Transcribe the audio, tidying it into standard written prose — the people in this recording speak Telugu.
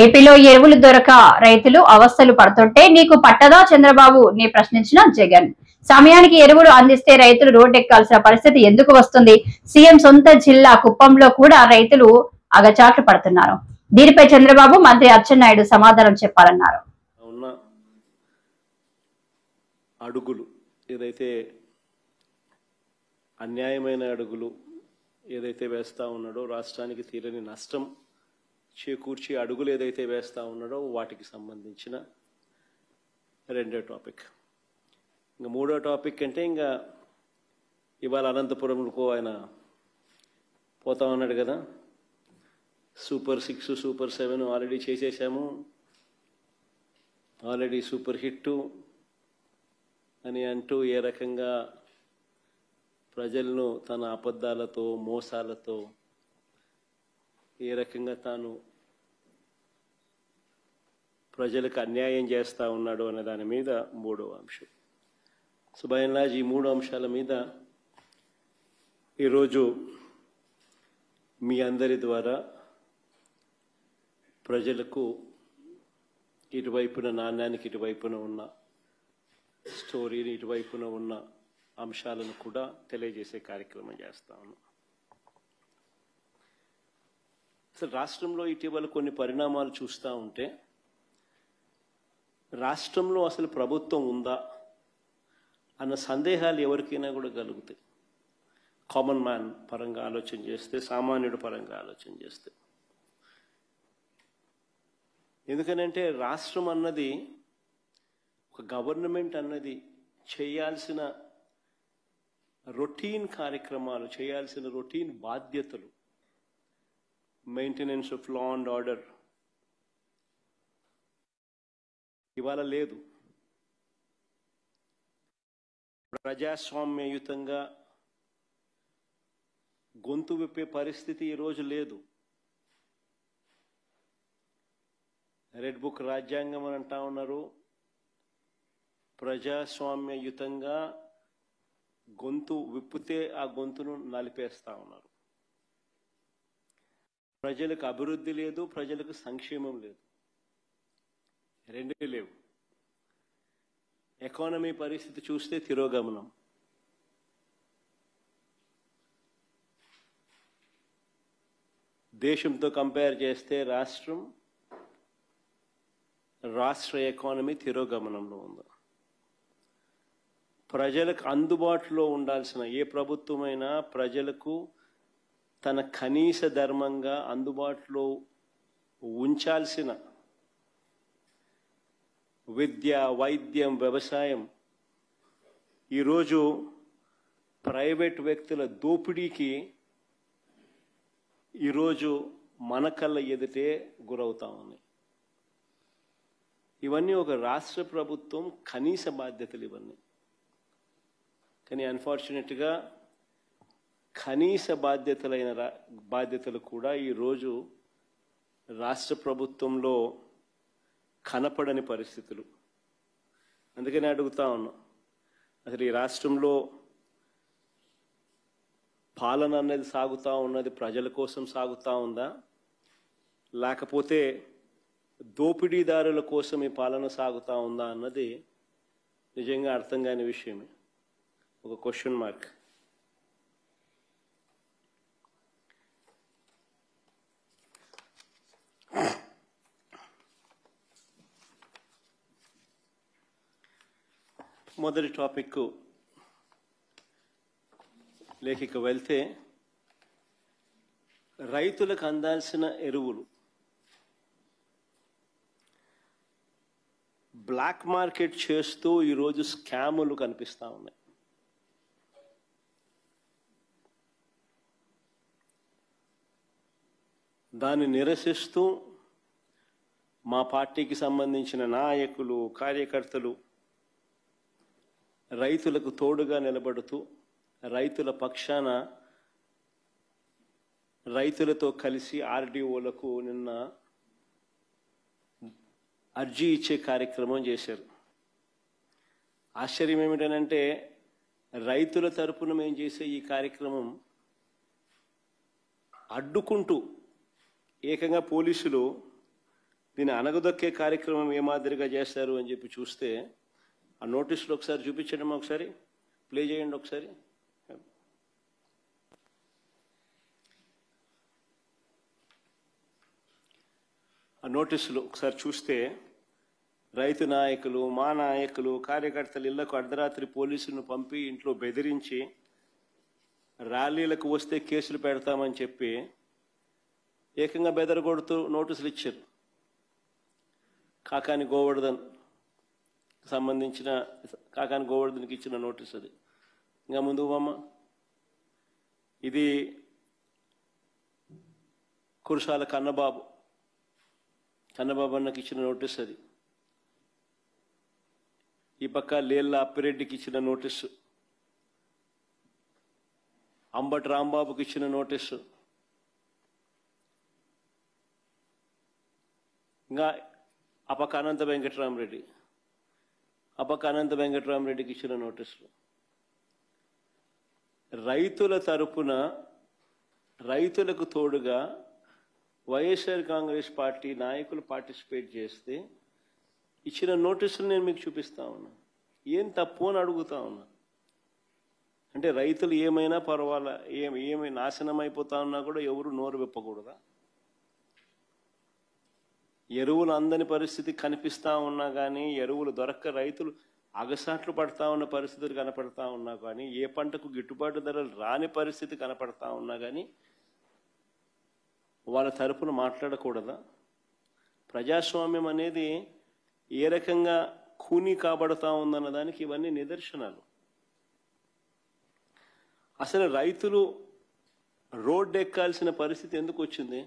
ఏపీలో ఎరువులు దొరక రైతులు అవస్థలు పడుతుంటే నీకు పట్టదా చంద్రబాబు ని ప్రశ్నించిన జగన్. సమయానికి ఎరువులు అందిస్తే రైతులు రోడ్డెక్కాల్సిన పరిస్థితి ఎందుకు వస్తుంది? సీఎం సొంత జిల్లా కుప్పంలో కూడా రైతులు అగచాట్లు పడుతున్నారు. దీనిపై చంద్రబాబు, మంత్రి అచ్చెన్నాయుడు సమాధానం చెప్పాలన్నారు. అడుగులు ఏదైతే అన్యాయమైన అడుగులు ఏదైతే వేస్తా ఉన్నాడో, రాష్ట్రానికి తీరని నష్టం చేకూర్చి అడుగులు ఏదైతే వేస్తా ఉన్నాడో వాటికి సంబంధించిన రెండో టాపిక్. ఇంకా మూడో టాపిక్ అంటే ఇంకా ఇవాళ అనంతపురంకు ఆయన పోతా ఉన్నాడు కదా. సూపర్ 6, సూపర్ 7 ఆల్రెడీ చేసేసాము, ఆల్రెడీ సూపర్ హిట్ అని అంటూ ఏ రకంగా ప్రజలను తన అబద్ధాలతో మోసాలతో ఏ రకంగా తాను ప్రజలకు అన్యాయం చేస్తూ ఉన్నాడు అనే దాని మీద మూడో అంశం. సో బై అండ్ లార్జ్ ఈ మూడు అంశాల మీద ఈరోజు మీ అందరి ద్వారా ప్రజలకు ఇటువైపున నాణ్యానికి ఇటువైపున ఉన్న స్టోరీని ఇటువైపున ఉన్న అంశాలను కూడా తెలియజేసే కార్యక్రమం చేస్తా ఉన్నాం. అసలు రాష్ట్రంలో ఇటీవల కొన్ని పరిణామాలు చూస్తూ ఉంటే రాష్ట్రంలో అసలు ప్రభుత్వం ఉందా అన్న సందేహాలు ఎవరికైనా కూడా కలుగుతాయి. కామన్ మ్యాన్ పరంగా ఆలోచన చేస్తే, సామాన్యుడి పరంగా ఆలోచన చేస్తే. ఎందుకనంటే రాష్ట్రం అన్నది, ఒక గవర్నమెంట్ అన్నది చేయాల్సిన రొటీన్ కార్యక్రమాలు, చేయాల్సిన రొటీన్ బాధ్యతలు, maintenance of law and order ఇవాళ లేదు. ప్రజాస్వామ్యయుతంగా గొంతు విప్పే పరిస్థితి ఈరోజు లేదు. రెడ్ బుక్ రాజ్యాంగం అని అంటా ఉన్నారు. ప్రజాస్వామ్యయుతంగా గొంతు విప్పితే ఆ గొంతును నలిపేస్తా ఉన్నారు. ప్రజలకు అభివృద్ధి లేదు, ప్రజలకు సంక్షేమం లేదు, రెండే లేవు. ఎకానమీ పరిస్థితి చూస్తే తిరోగమనం. దేశంతో కంపేర్ చేస్తే రాష్ట్ర ఎకానమీ తిరోగమనంలో ఉంది. ప్రజలకు అందుబాటులో ఉండాల్సిన ఏ ప్రభుత్వమైనా ప్రజలకు తన కనీస ధర్మంగా అందుబాటులో ఉంచాల్సిన విద్య, వైద్యం, వ్యవసాయం ఈరోజు ప్రైవేట్ వ్యక్తుల దోపిడీకి ఈరోజు మన కళ్ళ ఎదుటే గురవుతా ఉన్నాయి. ఇవన్నీ ఒక రాష్ట్ర ప్రభుత్వం కనీస బాధ్యతలు ఇవన్నీ. కానీ అన్ఫార్చునేట్గా కనీస బాధ్యతలు కూడా ఈరోజు రాష్ట్ర ప్రభుత్వంలో కనపడని పరిస్థితులు. అందుకని అడుగుతా ఉన్నాం, అసలు ఈ రాష్ట్రంలో పాలన అనేది సాగుతూ ఉన్నది ప్రజల కోసం సాగుతూ ఉందా, లేకపోతే దోపిడీదారుల కోసం ఈ పాలన సాగుతూ ఉందా అన్నది నిజంగా అర్థం కాని విషయమే. ఒక క్వశ్చన్ మార్క్. మొదటి టాపిక్ లేఖకి వెళ్తే, రైతులకు అందాల్సిన ఎరువులు బ్లాక్ మార్కెట్ చేస్తూ ఈరోజు స్కాములు కనిపిస్తూ ఉన్నాయి. దాన్ని నిరసిస్తూ మా పార్టీకి సంబంధించిన నాయకులు, కార్యకర్తలు రైతులకు తోడుగా నిలబడుతూ రైతుల పక్షాన రైతులతో కలిసి ఆర్డీఓలకు నిన్న అర్జీ ఇచ్చే కార్యక్రమం చేశారు. ఆశ్చర్యం ఏమిటనంటే రైతుల తరపున మేము చేసే ఈ కార్యక్రమం అడ్డుకుంటూ ఏకంగా పోలీసులు దీన్ని అనగదొక్కే కార్యక్రమం ఏ మాదిరిగా చేస్తారు అని చెప్పి చూస్తే ఆ నోటీసులు ఒకసారి చూపించండి, ఒకసారి ప్లే చేయండి ఒకసారి. ఆ నోటీసులు ఒకసారి చూస్తే రైతు నాయకులు, మా నాయకులు, కార్యకర్తలు ఇళ్లకు అర్ధరాత్రి పోలీసులను పంపి ఇంట్లో బెదిరించి ర్యాలీలకు వస్తే కేసులు పెడతామని చెప్పి ఏకంగా బెదరగొడుతూ నోటీసులు ఇచ్చారు. కాకాని గోవర్ధన్ సంబంధించిన కాకాని గోవర్ధన్కి ఇచ్చిన నోటీస్ అది. ఇంకా ముందు అమ్మ, ఇది కురసాల కన్నబాబు అన్నకి ఇచ్చిన నోటీస్ అది. ఈ పక్క లేళ్ళ అప్పిరెడ్డికి ఇచ్చిన నోటీసు, అంబటి రాంబాబుకి ఇచ్చిన నోటీసు, ఇంకా అపక అనంత వెంకటరామరెడ్డికి ఇచ్చిన నోటీసులు. రైతుల తరపున రైతులకు తోడుగా వైఎస్ఆర్ కాంగ్రెస్ పార్టీ నాయకులు పార్టిసిపేట్ చేస్తే ఇచ్చిన నోటీసులు నేను మీకు చూపిస్తా ఉన్నా. ఏం తప్పు అని అడుగుతా ఉన్నా. అంటే రైతులు ఏమైనా పర్వాలా, ఏమి నాశనం అయిపోతా ఉన్నా కూడా ఎవరు నోరు విప్పకూడదా? ఎరువులు అందని పరిస్థితి కనిపిస్తా ఉన్నా కానీ, ఎరువులు దొరక్క రైతులు అగసాట్లు పడతా ఉన్న పరిస్థితులు కనపడతా ఉన్నా కానీ, ఏ పంటకు గిట్టుబాటు ధరలు రాని పరిస్థితి కనపడతా ఉన్నా కానీ వాళ్ళ తరపున మాట్లాడకూడదా? ప్రజాస్వామ్యం అనేది ఏ రకంగా ఖూనీ కాబడతా ఉందన్న దానికి ఇవన్నీ నిదర్శనాలు. అసలు రైతులు రోడ్డు ఎక్కాల్సిన పరిస్థితి ఎందుకు వచ్చింది?